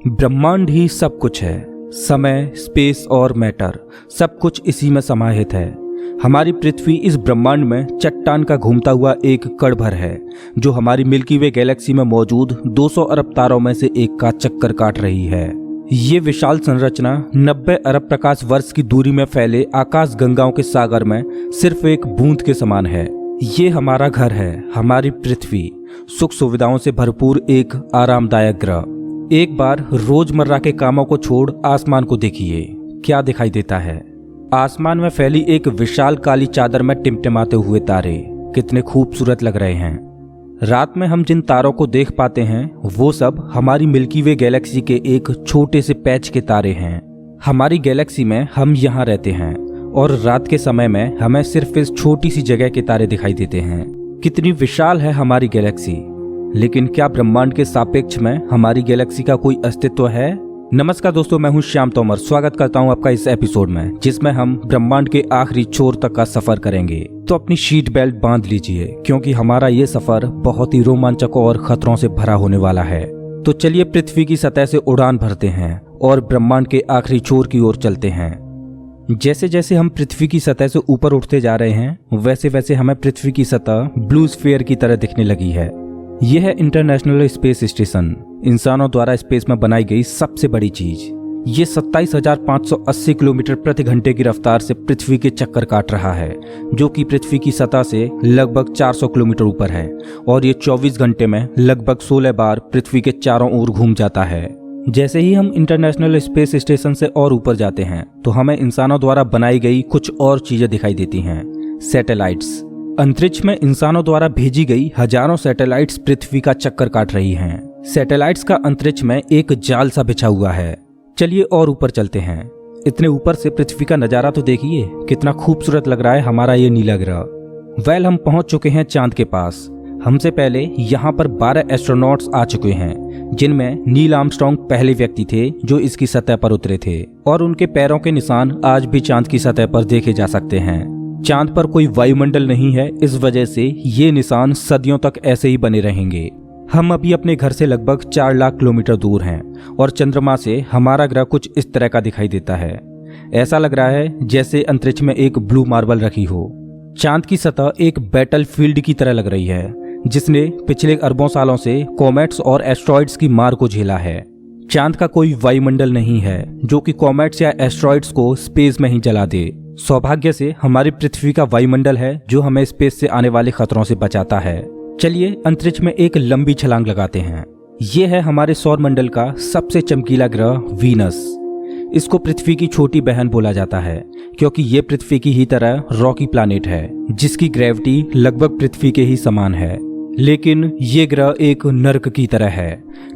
ब्रह्मांड ही सब कुछ है। समय, स्पेस और मैटर सब कुछ इसी में समाहित है। हमारी पृथ्वी इस ब्रह्मांड में चट्टान का घूमता हुआ एक कण भर है, जो हमारी मिल्की वे गैलेक्सी में मौजूद 200 अरब तारों में से एक का चक्कर काट रही है। ये विशाल संरचना 90 अरब प्रकाश वर्ष की दूरी में फैले आकाश गंगाओं के सागर में सिर्फ एक बूंद के समान है। ये हमारा घर है, हमारी पृथ्वी, सुख सुविधाओं से भरपूर एक आरामदायक ग्रह। एक बार रोजमर्रा के कामों को छोड़ आसमान को देखिए, क्या दिखाई देता है। आसमान में फैली एक विशाल काली चादर में टिमटिमाते हुए तारे कितने खूबसूरत लग रहे हैं। रात में हम जिन तारों को देख पाते हैं वो सब हमारी मिल्की वे गैलेक्सी के एक छोटे से पैच के तारे हैं। हमारी गैलेक्सी में हम यहाँ रहते हैं और रात के समय में हमें सिर्फ इस छोटी सी जगह के तारे दिखाई देते हैं। कितनी विशाल है हमारी गैलेक्सी, लेकिन क्या ब्रह्मांड के सापेक्ष में हमारी गैलेक्सी का कोई अस्तित्व है? नमस्कार दोस्तों, मैं हूं श्याम तोमर। स्वागत करता हूं आपका इस एपिसोड में, जिसमें हम ब्रह्मांड के आखिरी छोर तक का सफर करेंगे। तो अपनी सीट बेल्ट बांध लीजिए, क्योंकि हमारा ये सफर बहुत ही रोमांचक और खतरों से भरा होने वाला है। तो चलिए पृथ्वी की सतह से उड़ान भरते हैं और ब्रह्मांड के आखिरी छोर की ओर चलते हैं। जैसे जैसे हम पृथ्वी की सतह से ऊपर उठते जा रहे हैं, वैसे वैसे हमें पृथ्वी की सतह ब्लू स्फीयर की तरह दिखने लगी है। यह है इंटरनेशनल स्पेस स्टेशन, इंसानों द्वारा स्पेस में बनाई गई सबसे बड़ी चीज। ये 27,580 किलोमीटर प्रति घंटे की रफ्तार से पृथ्वी के चक्कर काट रहा है, जो कि पृथ्वी की सतह से लगभग 400 किलोमीटर ऊपर है। और ये 24 घंटे में लगभग 16 बार पृथ्वी के चारों ओर घूम जाता है। जैसे ही हम इंटरनेशनल स्पेस स्टेशन से और ऊपर जाते हैं, तो हमें इंसानों द्वारा बनाई गई कुछ और चीजें दिखाई देती हैं। सैटेलाइट्स। अंतरिक्ष में इंसानों द्वारा भेजी गई हजारों सैटेलाइट्स पृथ्वी का चक्कर काट रही हैं। सैटेलाइट्स का अंतरिक्ष में एक जाल सा बिछा हुआ है। चलिए और ऊपर चलते हैं। इतने ऊपर से पृथ्वी का नजारा तो देखिए, कितना खूबसूरत लग रहा है हमारा ये नीला ग्रह। हम पहुंच चुके हैं चांद के पास। हमसे पहले यहाँ पर 12 एस्ट्रोनॉट्स आ चुके हैं, जिनमें नील आर्मस्ट्रांग पहले व्यक्ति थे जो इसकी सतह पर उतरे थे, और उनके पैरों के निशान आज भी चांद की सतह पर देखे जा सकते हैं। चांद पर कोई वायुमंडल नहीं है, इस वजह से ये निशान सदियों तक ऐसे ही बने रहेंगे। हम अभी अपने घर से लगभग 4 लाख किलोमीटर दूर हैं और चंद्रमा से हमारा ग्रह कुछ इस तरह का दिखाई देता है। ऐसा लग रहा है जैसे अंतरिक्ष में एक ब्लू मार्बल रखी हो। चांद की सतह एक बैटल फील्ड की तरह लग रही है, जिसने पिछले अरबों सालों से कॉमेट्स और एस्ट्रॉइड्स की मार को झेला है। चांद का कोई वायुमंडल नहीं है जो कि कॉमेट्स या एस्ट्रॉइड्स को स्पेस में ही जला दे। सौभाग्य से हमारी पृथ्वी का वायुमंडल है जो हमें स्पेस से आने वाले खतरों से बचाता है। चलिए अंतरिक्ष में एक लंबी छलांग लगाते हैं। ये है हमारे सौर मंडल का सबसे चमकीला ग्रह वीनस। इसको पृथ्वी की छोटी बहन बोला जाता है, क्योंकि ये पृथ्वी की ही तरह रॉकी प्लैनेट है, जिसकी ग्रेविटी लगभग पृथ्वी के ही समान है। लेकिन ये ग्रह एक नर्क की तरह है,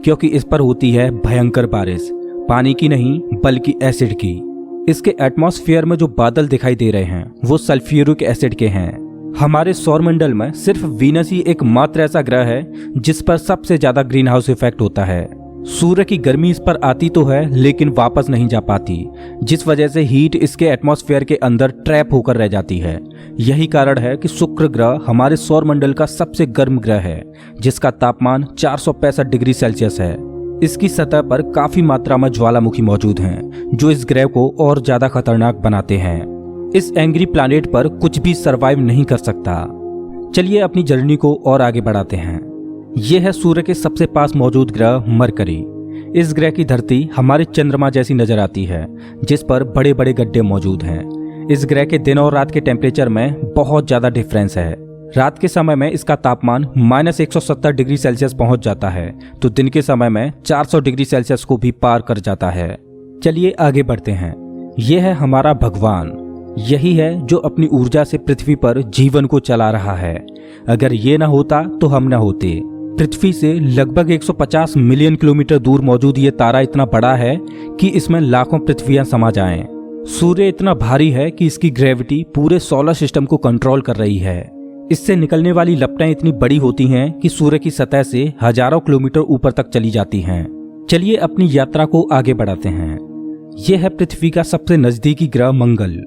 क्योंकि इस पर होती है भयंकर बारिश, पानी की नहीं बल्कि एसिड की। इसके एटमॉस्फेयर में जो बादल दिखाई दे रहे हैं वो सल्फ्यूरिक एसिड के हैं। हमारे सौरमंडल में सिर्फ वीनस ही एकमात्र ऐसा ग्रह है जिस पर सबसे ज्यादा ग्रीन हाउस इफेक्ट होता है। सूर्य की गर्मी इस पर आती तो है, लेकिन वापस नहीं जा पाती, जिस वजह से हीट इसके एटमॉस्फेयर के अंदर ट्रैप होकर रह जाती है। यही कारण है कि शुक्र ग्रह हमारे सौरमंडल का सबसे गर्म ग्रह है, जिसका तापमान 465 डिग्री सेल्सियस है। इसकी सतह पर काफी मात्रा में ज्वालामुखी मौजूद हैं, जो इस ग्रह को और ज्यादा खतरनाक बनाते हैं। इस एंग्री प्लैनेट पर कुछ भी सरवाइव नहीं कर सकता। चलिए अपनी जर्नी को और आगे बढ़ाते हैं। यह है सूर्य के सबसे पास मौजूद ग्रह मरकरी। इस ग्रह की धरती हमारे चंद्रमा जैसी नजर आती है, जिस पर बड़े बड़े गड्ढे मौजूद हैं। इस ग्रह के दिन और रात के टेम्परेचर में बहुत ज्यादा डिफरेंस है। रात के समय में इसका तापमान -170 डिग्री सेल्सियस पहुंच जाता है, तो दिन के समय में 400 डिग्री सेल्सियस को भी पार कर जाता है। चलिए आगे बढ़ते हैं। यह है हमारा भगवान। यही है जो अपनी ऊर्जा से पृथ्वी पर जीवन को चला रहा है। अगर ये ना होता तो हम ना होते। पृथ्वी से लगभग 150 मिलियन किलोमीटर दूर मौजूद ये तारा इतना बड़ा है कि इसमें लाखों पृथ्वियां समा जाएं। सूर्य इतना भारी है कि इसकी ग्रेविटी पूरे सोलर सिस्टम को कंट्रोल कर रही है। इससे निकलने वाली लपटें इतनी बड़ी होती हैं कि सूर्य की सतह से हजारों किलोमीटर ऊपर तक चली जाती हैं। चलिए अपनी यात्रा को आगे बढ़ाते हैं। यह है पृथ्वी का सबसे नजदीकी ग्रह मंगल।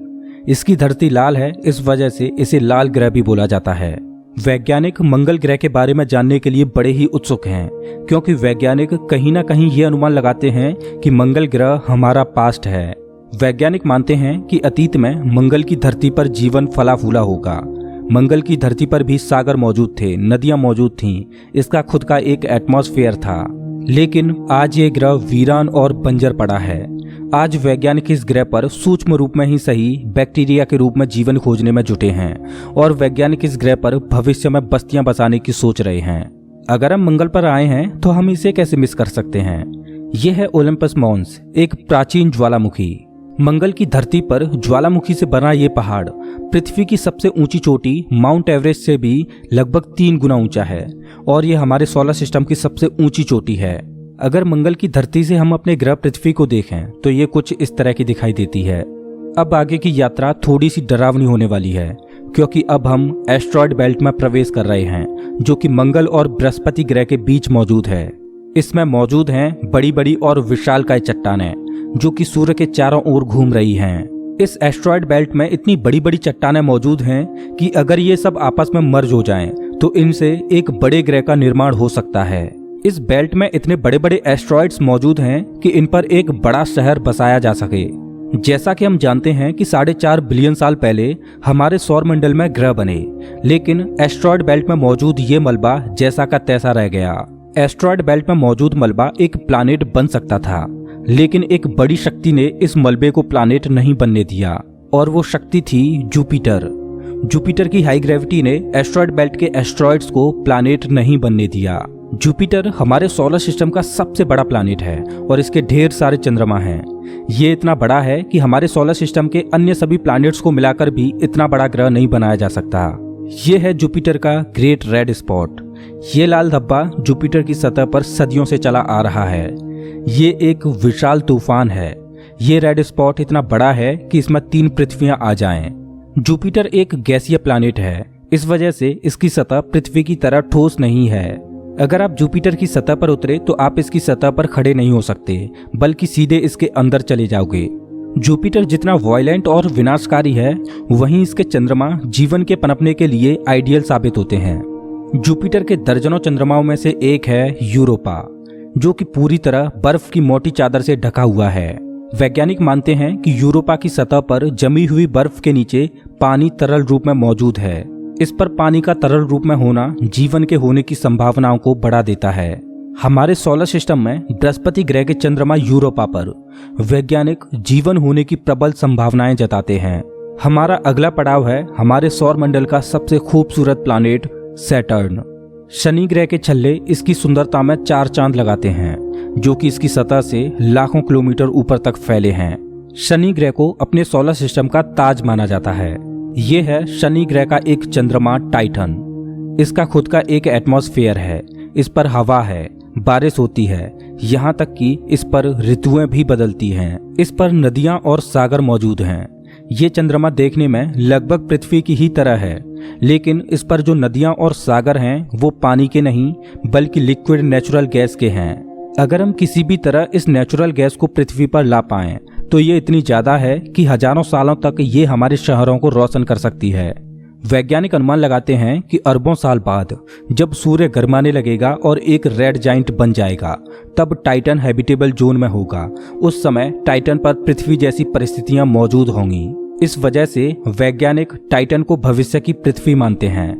इसकी धरती लाल है, इस वजह से इसे लाल ग्रह भी बोला जाता है। वैज्ञानिक मंगल ग्रह के बारे में जानने के लिए बड़े ही उत्सुक हैं, क्योंकि वैज्ञानिक कहीं ना कहीं ये अनुमान लगाते हैं कि मंगल ग्रह हमारा पास्ट है। वैज्ञानिक मानते हैं कि अतीत में मंगल की धरती पर जीवन फला फूला होगा। मंगल की धरती पर भी सागर मौजूद थे, नदियां मौजूद थीं, इसका खुद का एक एटमॉस्फेयर था। लेकिन आज ये ग्रह वीरान और बंजर पड़ा है। आज वैज्ञानिक इस ग्रह पर सूक्ष्म रूप में ही सही बैक्टीरिया के रूप में जीवन खोजने में जुटे हैं और वैज्ञानिक इस ग्रह पर भविष्य में बस्तियां बसाने की सोच रहे हैं। अगर हम मंगल पर आए हैं तो हम इसे कैसे मिस कर सकते हैं। यह है ओलंपस मॉन्स, एक प्राचीन ज्वालामुखी। मंगल की धरती पर ज्वालामुखी से बना ये पहाड़ पृथ्वी की सबसे ऊंची चोटी माउंट एवरेस्ट से भी लगभग 3 गुना ऊंचा है और ये हमारे सोलर सिस्टम की सबसे ऊंची चोटी है। अगर मंगल की धरती से हम अपने ग्रह पृथ्वी को देखें तो ये कुछ इस तरह की दिखाई देती है। अब आगे की यात्रा थोड़ी सी डरावनी होने वाली है, क्योंकि अब हम एस्ट्रॉयड बेल्ट में प्रवेश कर रहे हैं, जो कि मंगल और बृहस्पति ग्रह के बीच मौजूद है। इसमें मौजूद हैं बड़ी बड़ी और विशालकाय चट्टानें, जो कि सूर्य के चारों ओर घूम रही हैं। इस एस्ट्रॉयड बेल्ट में इतनी बड़ी बड़ी चट्टानें मौजूद हैं कि अगर ये सब आपस में मर्ज हो जाएं, तो इनसे एक बड़े ग्रह का निर्माण हो सकता है। इस बेल्ट में इतने बड़े बड़े एस्ट्रॉयड्स मौजूद हैं कि इन पर एक बड़ा शहर बसाया जा सके। जैसा कि हम जानते हैं कि 4.5 बिलियन साल पहले हमारे सौर मंडल में ग्रह बने, लेकिन एस्ट्रॉयड बेल्ट में मौजूद ये मलबा जैसा का तैसा रह गया। एस्ट्रॉयड बेल्ट में मौजूद मलबा एक प्लैनेट बन सकता था, लेकिन एक बड़ी शक्ति ने इस मलबे को प्लैनेट नहीं बनने दिया, और वो शक्ति थी जुपिटर। जुपिटर की हाई ग्रेविटी ने एस्ट्रॉयड बेल्ट के एस्ट्रॉयड्स को प्लैनेट नहीं बनने दिया। जुपिटर हमारे सोलर सिस्टम का सबसे बड़ा प्लैनेट है और इसके ढेर सारे चंद्रमा हैं। ये इतना बड़ा है कि हमारे सोलर सिस्टम के अन्य सभी प्लैनेट्स को मिलाकर भी इतना बड़ा ग्रह नहीं बनाया जा सकता। ये है जुपिटर का ग्रेट रेड स्पॉट। ये लाल धब्बा जुपिटर की सतह पर सदियों से चला आ रहा है। ये एक विशाल तूफान है। ये रेड स्पॉट इतना बड़ा है कि इसमें 3 पृथ्वियां आ जाएं। जुपिटर एक गैसीय प्लैनेट है, इस वजह से इसकी सतह पृथ्वी की तरह ठोस नहीं है। अगर आप जुपिटर की सतह पर उतरे तो आप इसकी सतह पर खड़े नहीं हो सकते, बल्कि सीधे इसके अंदर चले जाओगे। जुपिटर जितना वायलेंट और विनाशकारी है, वहीं इसके चंद्रमा जीवन के पनपने के लिए आइडियल साबित होते हैं। जुपिटर के दर्जनों चंद्रमाओं में से एक है यूरोपा, जो कि पूरी तरह बर्फ की मोटी चादर से ढका हुआ है। वैज्ञानिक मानते हैं कि यूरोपा की सतह पर जमी हुई बर्फ के नीचे पानी तरल रूप में मौजूद है। इस पर पानी का तरल रूप में होना जीवन के होने की संभावनाओं को बढ़ा देता है। हमारे सोलर सिस्टम में बृहस्पति ग्रह के चंद्रमा यूरोपा पर वैज्ञानिक जीवन होने की प्रबल संभावनाएं जताते हैं। हमारा अगला पड़ाव है हमारे सौर मंडल का सबसे खूबसूरत प्लैनेट सैटर्न। शनि ग्रह के छल्ले इसकी सुंदरता में 4 चांद लगाते हैं, जो कि इसकी सतह से लाखों किलोमीटर ऊपर तक फैले हैं। शनि ग्रह को अपने सोलर सिस्टम का ताज माना जाता है। ये है शनि ग्रह का एक चंद्रमा टाइटन। इसका खुद का एक एटमॉस्फेयर है, इस पर हवा है, बारिश होती है, यहाँ तक कि इस पर ऋतुएं भी बदलती हैं। इस पर नदियाँ और सागर मौजूद हैं। ये चंद्रमा देखने में लगभग पृथ्वी की ही तरह है, लेकिन इस पर जो नदियाँ और सागर हैं वो पानी के नहीं बल्कि लिक्विड नेचुरल गैस के हैं। अगर हम किसी भी तरह इस नेचुरल गैस को पृथ्वी पर ला पाएं तो ये इतनी ज्यादा है कि हजारों सालों तक ये हमारे शहरों को रोशन कर सकती है। वैज्ञानिक अनुमान लगाते हैं कि अरबों साल बाद जब सूर्य गर्माने लगेगा और एक रेड जाइंट बन जाएगा, तब टाइटन हैबिटेबल जोन में होगा। उस समय टाइटन पर पृथ्वी जैसी परिस्थितियां मौजूद होंगी। इस वजह से वैज्ञानिक टाइटन को भविष्य की पृथ्वी मानते हैं।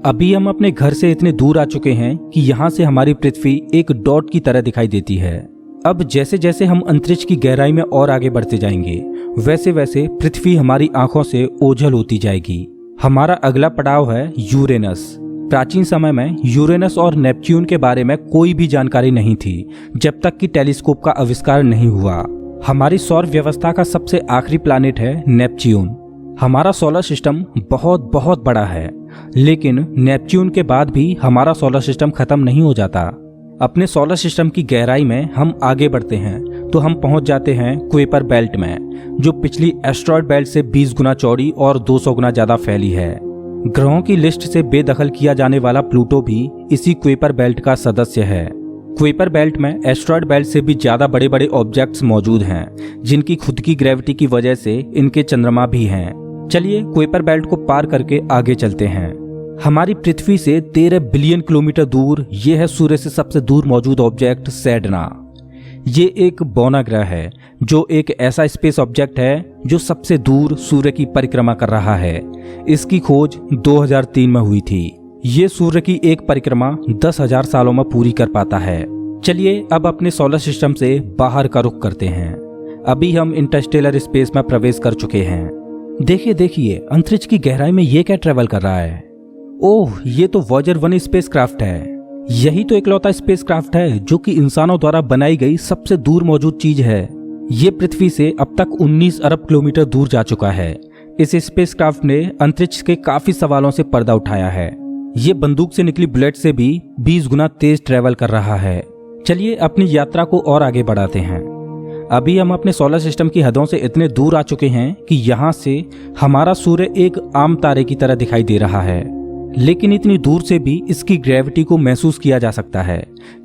अभी हम अपने घर से इतने दूर आ चुके हैं कि यहाँ से हमारी पृथ्वी एक डॉट की तरह दिखाई देती है। अब जैसे जैसे हम अंतरिक्ष की गहराई में और आगे बढ़ते जाएंगे, वैसे वैसे पृथ्वी हमारी आंखों से ओझल होती जाएगी। हमारा अगला पड़ाव है यूरेनस। प्राचीन समय में यूरेनस और नेपच्यून के बारे में कोई भी जानकारी नहीं थी, जब तक कि टेलीस्कोप का आविष्कार नहीं हुआ। हमारी सौर व्यवस्था का सबसे आखिरी प्लैनेट है नेपच्यून। हमारा सोलर सिस्टम बहुत बहुत बड़ा है, लेकिन नेपच्यून के बाद भी हमारा सोलर सिस्टम खत्म नहीं हो जाता। अपने सोलर सिस्टम की गहराई में हम आगे बढ़ते हैं तो हम पहुंच जाते हैं कुइपर बेल्ट में, जो पिछली एस्ट्रॉयड बेल्ट से 20 गुना चौड़ी और 200 गुना ज्यादा फैली है। ग्रहों की लिस्ट से बेदखल किया जाने वाला प्लूटो भी इसी कुइपर बेल्ट का सदस्य है। कुइपर बेल्ट में एस्ट्रॉयड बेल्ट से भी ज्यादा बड़े बड़े ऑब्जेक्ट्स मौजूद हैं, जिनकी खुद की ग्रेविटी की वजह से इनके चंद्रमा भी हैं। चलिए कुइपर बेल्ट को पार करके आगे चलते हैं। हमारी पृथ्वी से 13 बिलियन किलोमीटर दूर ये है सूर्य से सबसे दूर मौजूद ऑब्जेक्ट सेडना। ये एक बौना ग्रह है जो एक ऐसा स्पेस ऑब्जेक्ट है जो सबसे दूर सूर्य की परिक्रमा कर रहा है। इसकी खोज 2003 में हुई थी। ये सूर्य की एक परिक्रमा 10,000 सालों में पूरी कर पाता है। चलिए अब अपने सोलर सिस्टम से बाहर का रुख करते हैं। अभी हम इंटरस्टेलर स्पेस में प्रवेश कर चुके हैं। देखिए अंतरिक्ष की गहराई में ये क्या ट्रेवल कर रहा है। ओह, ये तो वॉयेजर 1 स्पेसक्राफ्ट है। यही तो इकलौता स्पेसक्राफ्ट है जो कि इंसानों द्वारा बनाई गई सबसे दूर मौजूद चीज है। ये पृथ्वी से अब तक 19 अरब किलोमीटर दूर जा चुका है। इस स्पेसक्राफ्ट ने अंतरिक्ष के काफी सवालों से पर्दा उठाया है। ये बंदूक से निकली बुलेट से भी 20 गुना तेज ट्रेवल कर रहा है। चलिए अपनी यात्रा को और आगे बढ़ाते हैं। अभी हम अपने सोलर सिस्टम की हदों से इतने दूर आ चुके हैं कि यहाँ से हमारा सूर्य एक आम तारे की तरह दिखाई दे रहा है, लेकिन इतनी दूर से भी इसकी ग्रेविटी को महसूस किया जा सकता है,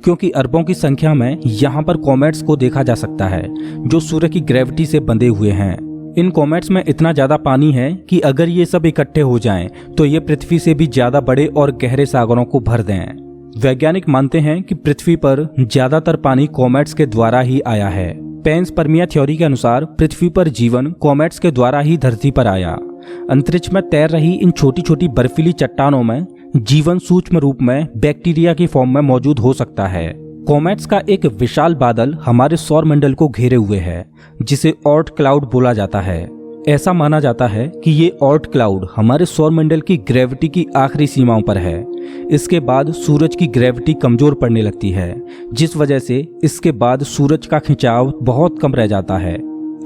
क्योंकि अरबों की संख्या में यहाँ पर कॉमेट्स को देखा जा सकता है जो सूर्य की ग्रेविटी से बंधे हुए हैं। इन कॉमेट्स में इतना ज्यादा पानी है कि अगर ये सब इकट्ठे हो जाएं, तो ये पृथ्वी से भी ज्यादा बड़े और गहरे सागरों को भर दें। वैज्ञानिक मानते हैं कि पृथ्वी पर ज्यादातर पानी कॉमेट्स के द्वारा ही आया है। पेंसपर्मिया थ्योरी के अनुसार पृथ्वी पर जीवन कॉमेट्स के द्वारा ही धरती पर आया। अंतरिक्ष में तैर रही इन छोटी छोटी बर्फीली चट्टानों में जीवन सूक्ष्म रूप में बैक्टीरिया की फॉर्म में मौजूद हो सकता है। कॉमेट्स का एक विशाल बादल हमारे सौर मंडल को घेरे हुए है, जिसे ऑर्ट क्लाउड बोला जाता है। ऐसा माना जाता है कि ये ऑर्ट क्लाउड हमारे सौर मंडल की ग्रेविटी की आखिरी सीमाओं पर है। इसके बाद सूरज की ग्रेविटी कमजोर पड़ने लगती है, जिस वजह से इसके बाद सूरज का खिंचाव बहुत कम रह जाता है।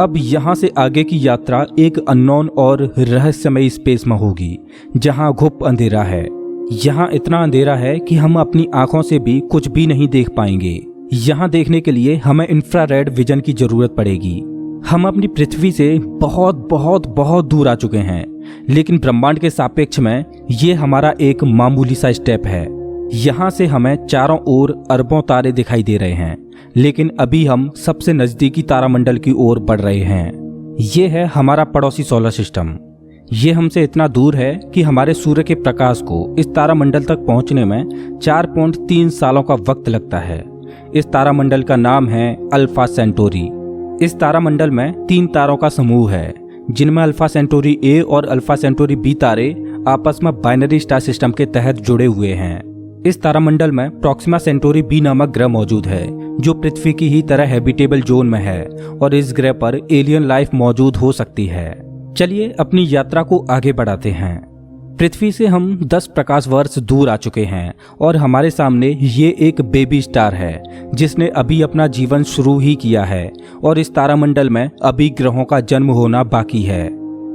अब यहाँ से आगे की यात्रा एक अननोन और रहस्यमयी स्पेस में होगी, जहाँ घुप अंधेरा है। यहाँ इतना अंधेरा है कि हम अपनी आंखों से भी कुछ भी नहीं देख पाएंगे। यहाँ देखने के लिए हमें इंफ्रारेड विजन की जरूरत पड़ेगी। हम अपनी पृथ्वी से बहुत बहुत बहुत दूर आ चुके हैं, लेकिन ब्रह्मांड के सापेक्ष में ये हमारा एक मामूली सा स्टेप है। यहाँ से हमें चारों ओर अरबों तारे दिखाई दे रहे हैं, लेकिन अभी हम सबसे नजदीकी तारामंडल की ओर बढ़ रहे हैं। ये है हमारा पड़ोसी सोलर सिस्टम। ये हमसे इतना दूर है कि हमारे सूर्य के प्रकाश को इस तारामंडल तक पहुंचने में 4.3 सालों का वक्त लगता है। इस तारामंडल का नाम है अल्फा सेंटोरी। इस तारामंडल में 3 तारों का समूह है, जिनमें अल्फा सेंटोरी ए और अल्फा सेंटोरी बी तारे आपस में बाइनरी स्टार सिस्टम के तहत जुड़े हुए हैं। इस तारामंडल में प्रॉक्सिमा सेंटोरी बी नामक ग्रह मौजूद है, जो पृथ्वी की ही तरह हैबिटेबल जोन में है और इस ग्रह पर एलियन लाइफ मौजूद हो सकती है। चलिए अपनी यात्रा को आगे बढ़ाते हैं। पृथ्वी से हम 10 प्रकाश वर्ष दूर आ चुके हैं और हमारे सामने ये एक बेबी स्टार है, जिसने अभी अपना जीवन शुरू ही किया है और इस तारामंडल में अभी ग्रहों का जन्म होना बाकी है।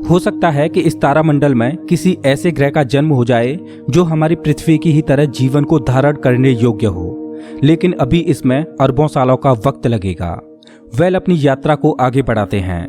हो सकता है कि इस तारामंडल में किसी ऐसे ग्रह का जन्म हो जाए जो हमारी पृथ्वी की ही तरह जीवन को धारण करने योग्य हो, लेकिन अभी इसमें अरबों सालों का वक्त लगेगा। अपनी यात्रा को आगे बढ़ाते हैं।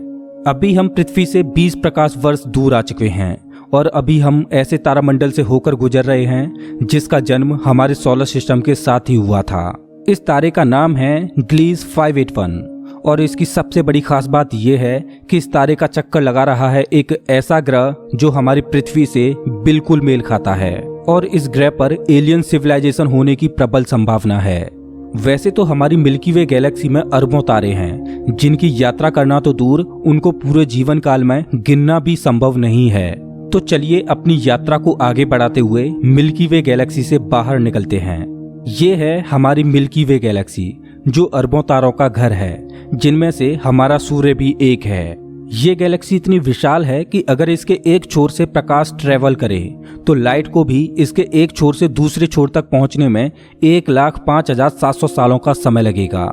अभी हम पृथ्वी से 20 प्रकाश वर्ष दूर आ चुके हैं और अभी हम ऐसे तारामंडल से होकर गुजर रहे हैं जिसका जन्म हमारे सोलर सिस्टम के साथ ही हुआ था। इस तारे का नाम है ग्लीस 581 और इसकी सबसे बड़ी खास बात यह है कि इस तारे का चक्कर लगा रहा है एक ऐसा ग्रह जो हमारी पृथ्वी से बिल्कुल मेल खाता है और इस ग्रह पर एलियन सिविलाइजेशन होने की प्रबल संभावना है। वैसे तो हमारी मिल्की वे गैलेक्सी में अरबों तारे हैं, जिनकी यात्रा करना तो दूर, उनको पूरे जीवन काल में गिनना भी संभव नहीं है। तो चलिए अपनी यात्रा को आगे बढ़ाते हुए मिल्की वे गैलेक्सी से बाहर निकलते हैं। ये है हमारी मिल्की वे गैलेक्सी, जो अरबों तारों का घर है, जिनमें से हमारा सूर्य भी एक है। ये गैलेक्सी इतनी विशाल है कि अगर इसके एक छोर से प्रकाश ट्रेवल करे तो लाइट को भी इसके एक छोर से दूसरे छोर तक पहुंचने में 1,05,700 सालों का समय लगेगा।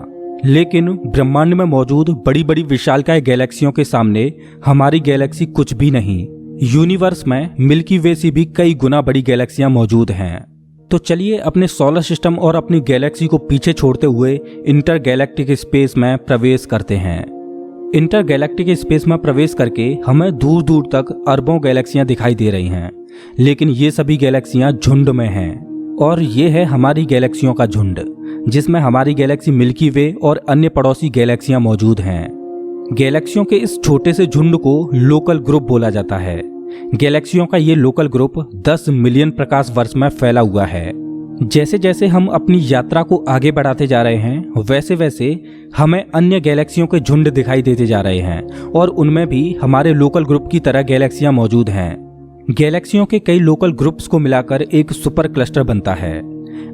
लेकिन ब्रह्मांड में मौजूद बड़ी बड़ी विशालकाय गैलेक्सियों के सामने हमारी गैलेक्सी कुछ भी नहीं। यूनिवर्स में मिल्की वे से भी कई गुना बड़ी गैलेक्सियां मौजूद हैं। तो चलिए अपने सोलर सिस्टम और अपनी गैलेक्सी को पीछे छोड़ते हुए इंटर गैलेक्टिक स्पेस में प्रवेश करते हैं। इंटर गैलेक्टिक स्पेस में प्रवेश करके हमें दूर दूर तक अरबों गैलेक्सियां दिखाई दे रही हैं, लेकिन ये सभी गैलेक्सियां झुंड में हैं और ये है हमारी गैलेक्सियों का झुंड, जिसमें हमारी गैलेक्सी मिल्की वे और अन्य पड़ोसी गैलेक्सियां मौजूद हैं। गैलेक्सियों के इस छोटे से झुंड को लोकल ग्रुप बोला जाता है। गैलेक्सियों का ये लोकल ग्रुप 10 मिलियन प्रकाश वर्ष में फैला हुआ है। जैसे जैसे हम अपनी यात्रा को आगे बढ़ाते जा रहे हैं वैसे वैसे हमें अन्य गैलेक्सियों के झुंड दिखाई देते जा रहे हैं और उनमें भी हमारे लोकल ग्रुप की तरह गैलेक्सियां मौजूद हैं। गैलेक्सियों के कई लोकल ग्रुप्स को मिलाकर एक सुपर क्लस्टर बनता है।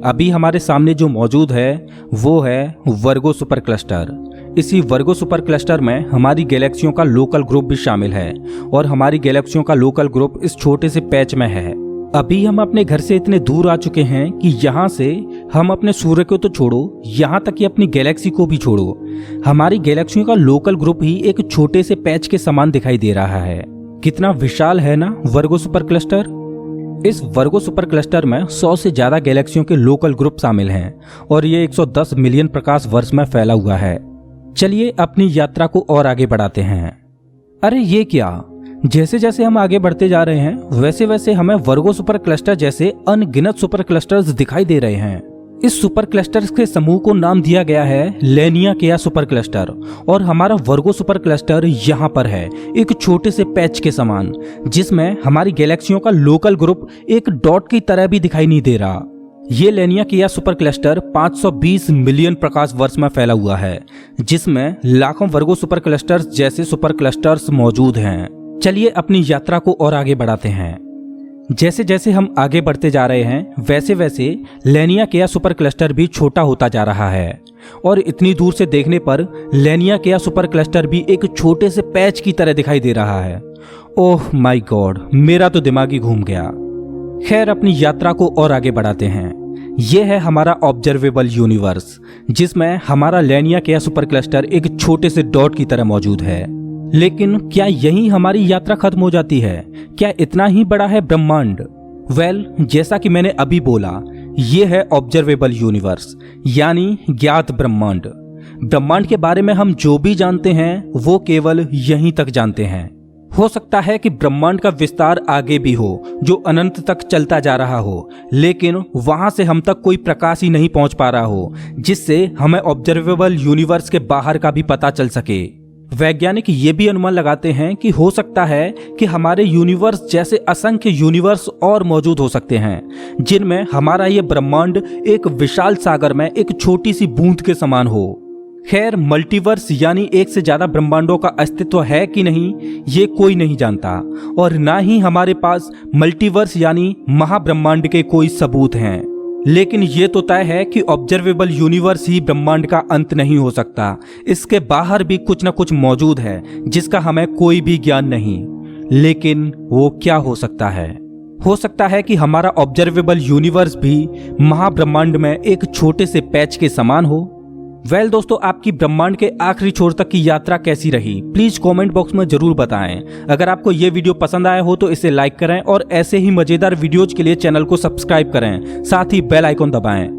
अभी हमारे सामने जो मौजूद है वो है वर्गो सुपर क्लस्टर। इसी वर्गो सुपर क्लस्टर में हमारी गैलेक्सियों का लोकल ग्रुप भी शामिल है और हमारी गैलेक्सियों का लोकल ग्रुप इस छोटे से पैच में है। अभी हम अपने घर से इतने दूर आ चुके हैं कि यहाँ से हम अपने सूर्य को तो छोड़ो, यहाँ तक कि अपनी गैलेक्सी को भी छोड़ो, हमारी गैलेक्सियों का लोकल ग्रुप ही एक छोटे से पैच के समान दिखाई दे रहा है। कितना विशाल है ना वर्गो सुपर क्लस्टर। इस वर्गो सुपर क्लस्टर में 100 से ज्यादा गैलेक्सियों के लोकल ग्रुप शामिल हैं और ये 110 मिलियन प्रकाश वर्ष में फैला हुआ है। चलिए अपनी यात्रा को और आगे बढ़ाते हैं। अरे ये क्या, जैसे जैसे हम आगे बढ़ते जा रहे हैं वैसे वैसे हमें वर्गो सुपर क्लस्टर जैसे अनगिनत सुपर क्लस्टर्स दिखाई दे रहे हैं। इस सुपर क्लस्टर्स के समूह को नाम दिया गया है लेनिया सुपर क्लस्टर और हमारा वर्गो सुपर क्लस्टर यहाँ पर है एक छोटे से पैच के समान, जिसमें हमारी गैलेक्सियों का लोकल ग्रुप एक डॉट की तरह भी दिखाई नहीं दे रहा। ये लेनिया सुपर क्लस्टर 520 मिलियन प्रकाश वर्ष में फैला हुआ है, जिसमें लाखों वर्गो सुपर क्लस्टर्स जैसे सुपर क्लस्टर्स मौजूद हैं। चलिए अपनी यात्रा को और आगे बढ़ाते हैं। जैसे जैसे हम आगे बढ़ते जा रहे हैं वैसे वैसे लेनिया सुपर क्लस्टर भी छोटा होता जा रहा है और इतनी दूर से देखने पर लेनिया सुपर क्लस्टर भी एक छोटे से पैच की तरह दिखाई दे रहा है। ओह माय गॉड, मेरा तो दिमाग ही घूम गया। खैर अपनी यात्रा को और आगे बढ़ाते हैं। यह है हमारा ऑब्जर्वेबल यूनिवर्स, जिसमें हमारा लेनिया सुपर क्लस्टर एक छोटे से डॉट की तरह मौजूद है। लेकिन क्या यही हमारी यात्रा खत्म हो जाती है? क्या इतना ही बड़ा है ब्रह्मांड? वेल, जैसा कि मैंने अभी बोला, ये है ऑब्जर्वेबल यूनिवर्स यानी ज्ञात ब्रह्मांड। ब्रह्मांड के बारे में हम जो भी जानते हैं वो केवल यहीं तक जानते हैं। हो सकता है कि ब्रह्मांड का विस्तार आगे भी हो जो अनंत तक चलता जा रहा हो, लेकिन वहां से हम तक कोई प्रकाश ही नहीं पहुंच पा रहा हो जिससे हमें ऑब्जर्वेबल यूनिवर्स के बाहर का भी पता चल सके। वैज्ञानिक ये भी अनुमान लगाते हैं कि हो सकता है कि हमारे यूनिवर्स जैसे असंख्य यूनिवर्स और मौजूद हो सकते हैं जिनमें हमारा ये ब्रह्मांड एक विशाल सागर में एक छोटी सी बूंद के समान हो। खैर, मल्टीवर्स यानी एक से ज्यादा ब्रह्मांडों का अस्तित्व है कि नहीं ये कोई नहीं जानता और ना ही हमारे पास मल्टीवर्स यानी महाब्रह्मांड के कोई सबूत हैं। लेकिन ये तो तय है कि ऑब्जर्वेबल यूनिवर्स ही ब्रह्मांड का अंत नहीं हो सकता। इसके बाहर भी कुछ न कुछ मौजूद है जिसका हमें कोई भी ज्ञान नहीं। लेकिन वो क्या हो सकता है? हो सकता है कि हमारा ऑब्जर्वेबल यूनिवर्स भी महाब्रह्मांड में एक छोटे से पैच के समान हो। वेल दोस्तों, आपकी ब्रह्मांड के आखिरी छोर तक की यात्रा कैसी रही प्लीज कमेंट बॉक्स में जरूर बताएं। अगर आपको ये वीडियो पसंद आया हो तो इसे लाइक करें और ऐसे ही मजेदार वीडियोज के लिए चैनल को सब्सक्राइब करें, साथ ही बेल आइकॉन दबाएं।